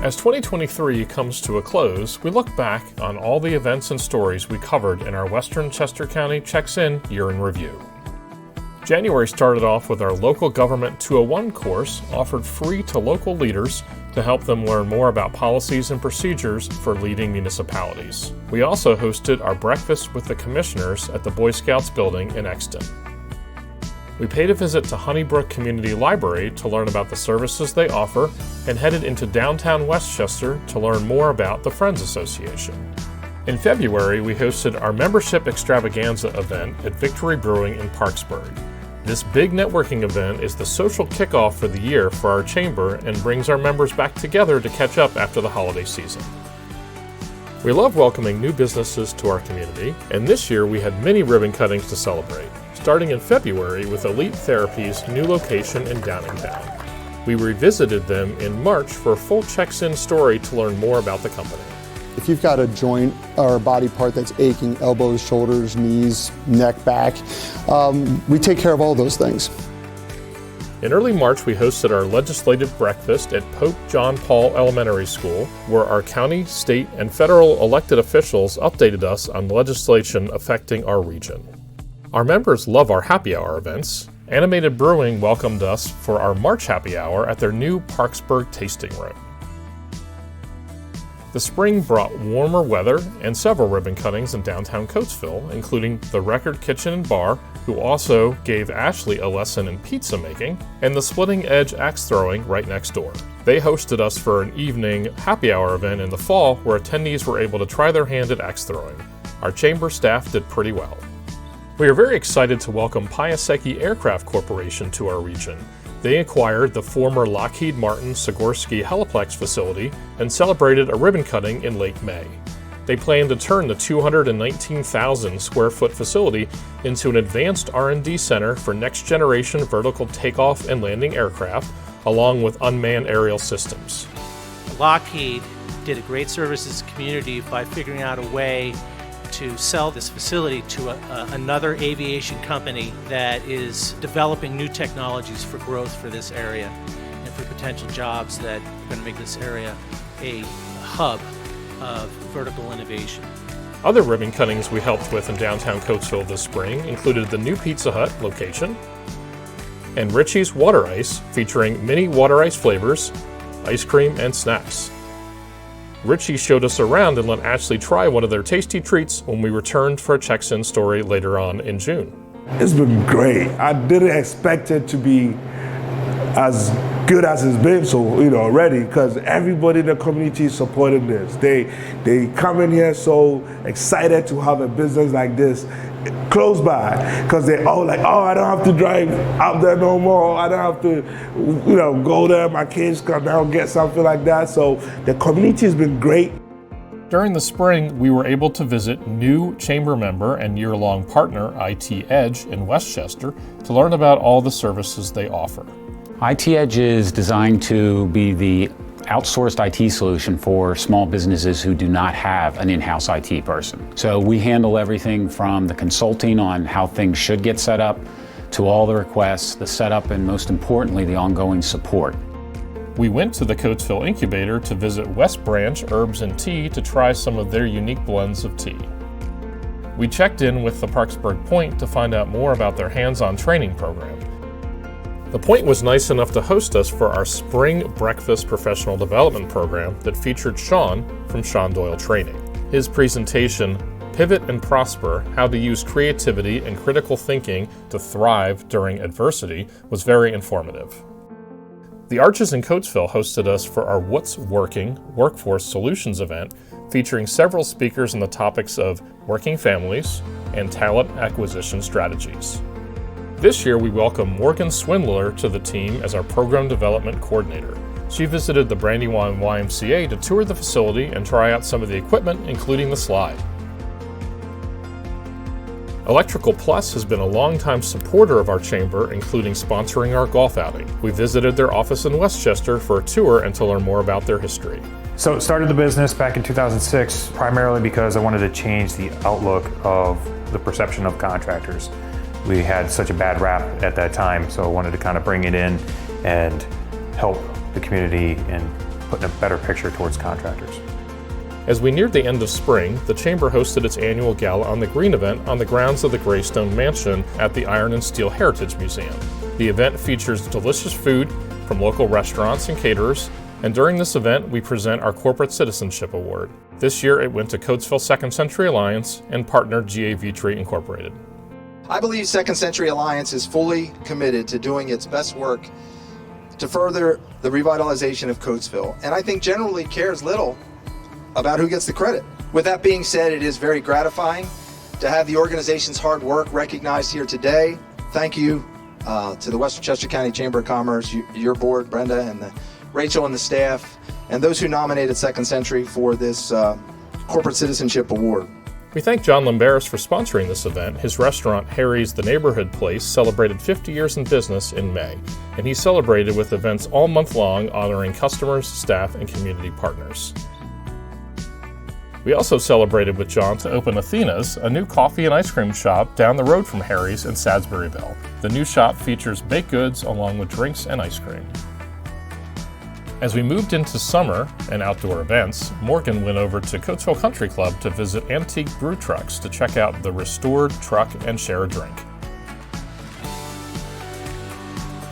As 2023 comes to a close, we look back on all the events and stories we covered in our Western Chester County Checks In Year in Review. January started off with our Local Government 201 course offered free to local leaders to help them learn more about policies and procedures for leading municipalities. We also hosted our breakfast with the commissioners at the Boy Scouts building in Exton. We paid a visit to Honeybrook Community Library to learn about the services they offer and headed into downtown Westchester to learn more about the Friends Association. In February, we hosted our membership extravaganza event at Victory Brewing in Parksburg. This big networking event is the social kickoff for the year for our chamber and brings our members back together to catch up after the holiday season. We love welcoming new businesses to our community, and this year we had many ribbon cuttings to celebrate, starting in February with Elite Therapy's new location in Downingtown. We revisited them in March for a full checks-in story to learn more about the company. If you've got a joint or a body part that's aching, elbows, shoulders, knees, neck, back, we take care of all those things. In early March, we hosted our legislative breakfast at Pope John Paul Elementary School, where our county, state, and federal elected officials updated us on legislation affecting our region. Our members love our happy hour events. Animated Brewing welcomed us for our March happy hour at their new Parksburg tasting room. The spring brought warmer weather and several ribbon cuttings in downtown Coatesville, including the Record Kitchen and Bar, who also gave Ashley a lesson in pizza making, and the Splitting Edge axe throwing right next door. They hosted us for an evening happy hour event in the fall where attendees were able to try their hand at axe throwing. Our chamber staff did pretty well. We are very excited to welcome Piasecki Aircraft Corporation to our region. They acquired the former Lockheed Martin Sikorsky Heliplex facility and celebrated a ribbon cutting in late May. They plan to turn the 219,000 square foot facility into an advanced R&D center for next generation vertical takeoff and landing aircraft, along with unmanned aerial systems. Lockheed did a great service to the community by figuring out a way to sell this facility to another aviation company that is developing new technologies for growth for this area and for potential jobs that are going to make this area a hub of vertical innovation. Other ribbon cuttings we helped with in downtown Coatesville this spring included the new Pizza Hut location and Richie's Water Ice, featuring many water ice flavors, ice cream, and snacks. Richie showed us around and let Ashley try one of their tasty treats when we returned for a checks-in story later on in June. It's been great. I didn't expect it to be as good as it's been already, because everybody in the community is supporting this. They come in here so excited to have a business like this close by, because they're all like, oh, I don't have to drive out there no more. I don't have to, go there. My kids can now get something like that. So the community has been great. During the spring, we were able to visit new chamber member and year-long partner IT Edge in Westchester to learn about all the services they offer. IT Edge is designed to be the outsourced IT solution for small businesses who do not have an in-house IT person. So we handle everything from the consulting on how things should get set up to all the requests, the setup, and most importantly, the ongoing support. We went to the Coatesville Incubator to visit West Branch Herbs and Tea to try some of their unique blends of tea. We checked in with the Parksburg Point to find out more about their hands-on training program. The Point was nice enough to host us for our spring breakfast professional development program that featured Sean from Sean Doyle Training. His presentation, Pivot and Prosper: How to Use Creativity and Critical Thinking to Thrive During Adversity, was very informative. The Arches in Coatesville hosted us for our What's Working Workforce Solutions event, featuring several speakers on the topics of working families and talent acquisition strategies. This year, we welcome Morgan Swindler to the team as our Program Development Coordinator. She visited the Brandywine YMCA to tour the facility and try out some of the equipment, including the slide. Electrical Plus has been a longtime supporter of our chamber, including sponsoring our golf outing. We visited their office in Westchester for a tour and to learn more about their history. So started the business back in 2006, primarily because I wanted to change the outlook of the perception of contractors. We had such a bad rap at that time, so I wanted to kind of bring it in and help the community and putting a better picture towards contractors. As we neared the end of spring, the Chamber hosted its annual Gala on the Green event on the grounds of the Greystone Mansion at the Iron and Steel Heritage Museum. The event features delicious food from local restaurants and caterers, and during this event, we present our Corporate Citizenship Award. This year, it went to Coatesville Second Century Alliance and partner GA Vitri Incorporated. I believe Second Century Alliance is fully committed to doing its best work to further the revitalization of Coatesville, and I think generally cares little about who gets the credit. With that being said, it is very gratifying to have the organization's hard work recognized here today. Thank you to the Western Chester County Chamber of Commerce, your board, Brenda, and Rachel and the staff, and those who nominated Second Century for this Corporate Citizenship Award. We thank John Lamberis for sponsoring this event. His restaurant, Harry's The Neighborhood Place, celebrated 50 years in business in May, and he celebrated with events all month long honoring customers, staff, and community partners. We also celebrated with John to open Athena's, a new coffee and ice cream shop down the road from Harry's in Salisburyville. The new shop features baked goods along with drinks and ice cream. As we moved into summer and outdoor events, Morgan went over to Coatesville Country Club to visit antique brew trucks to check out the restored truck and share a drink.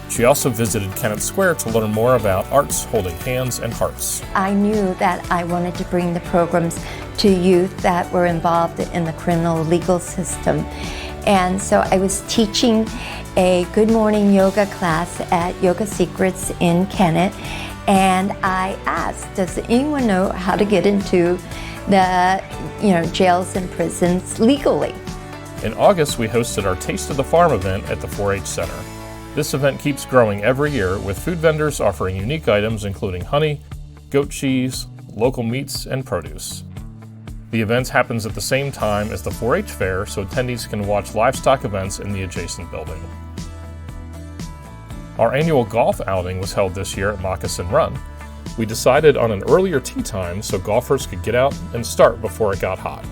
She also visited Kennett Square to learn more about arts holding hands and hearts. I knew that I wanted to bring the programs to youth that were involved in the criminal legal system. And so I was teaching a good morning yoga class at Yoga Secrets in Kennett. And I asked, does anyone know how to get into the jails and prisons legally? In August, we hosted our Taste of the Farm event at the 4-H Center. This event keeps growing every year with food vendors offering unique items including honey, goat cheese, local meats, and produce. The event happens at the same time as the 4-H fair, so attendees can watch livestock events in the adjacent building. Our annual golf outing was held this year at Moccasin Run. We decided on an earlier tee time so golfers could get out and start before it got hot.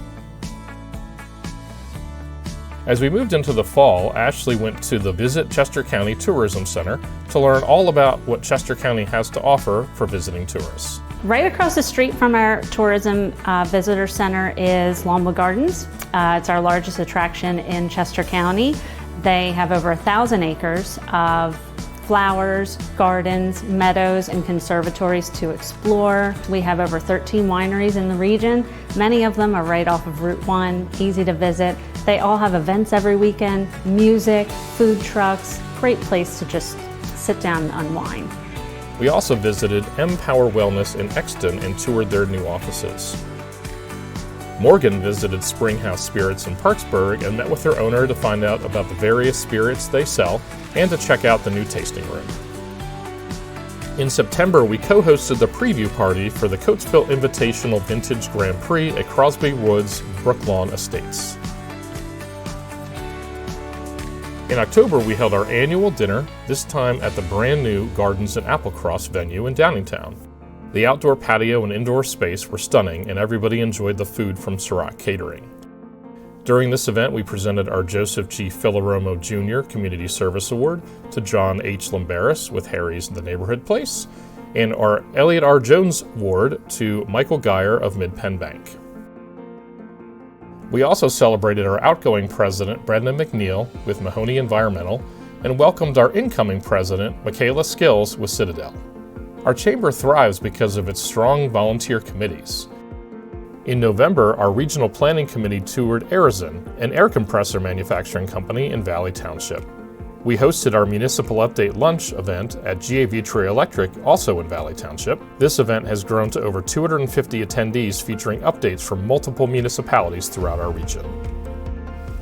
As we moved into the fall, Ashley went to the Visit Chester County Tourism Center to learn all about what Chester County has to offer for visiting tourists. Right across the street from our tourism visitor center is Longwood Gardens. It's our largest attraction in Chester County. They have over 1,000 acres of flowers, gardens, meadows, and conservatories to explore. We have over 13 wineries in the region. Many of them are right off of Route 1, easy to visit. They all have events every weekend, music, food trucks, great place to just sit down and unwind. We also visited Empower Wellness in Exton and toured their new offices. Morgan visited Springhouse Spirits in Parksburg and met with their owner to find out about the various spirits they sell and to check out the new tasting room. In September, we co-hosted the preview party for the Coatesville Invitational Vintage Grand Prix at Crosby Woods Brooklawn Estates. In October, we held our annual dinner, this time at the brand new Gardens at Applecross venue in Downingtown. The outdoor patio and indoor space were stunning, and everybody enjoyed the food from Sirac Catering. During this event, we presented our Joseph G. Filaromo Jr. Community Service Award to John H. Lamberis with Harry's The Neighborhood Place, and our Elliot R. Jones Award to Michael Geyer of Mid-Penn Bank. We also celebrated our outgoing president, Brenda McNeil, with Mahoney Environmental, and welcomed our incoming president, Michaela Skills, with Citadel. Our chamber thrives because of its strong volunteer committees. In November, our regional planning committee toured Arizon, an air compressor manufacturing company in Valley Township. We hosted our Municipal Update Lunch event at GA Vitri Electric, also in Valley Township. This event has grown to over 250 attendees featuring updates from multiple municipalities throughout our region.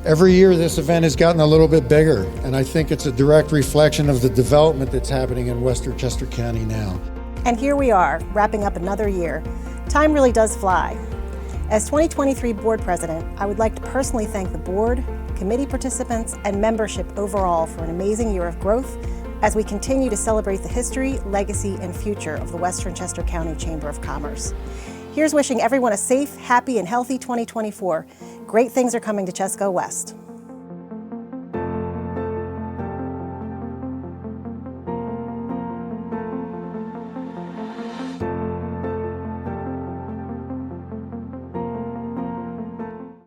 Every year this event has gotten a little bit bigger, and I think it's a direct reflection of the development that's happening in Western Chester County now. And here we are, wrapping up another year. Time really does fly. As 2023 board president, I would like to personally thank the board, committee participants, and membership overall for an amazing year of growth as we continue to celebrate the history, legacy, and future of the Western Chester County Chamber of Commerce. Here's wishing everyone a safe, happy, and healthy 2024. Great things are coming to Chesco West.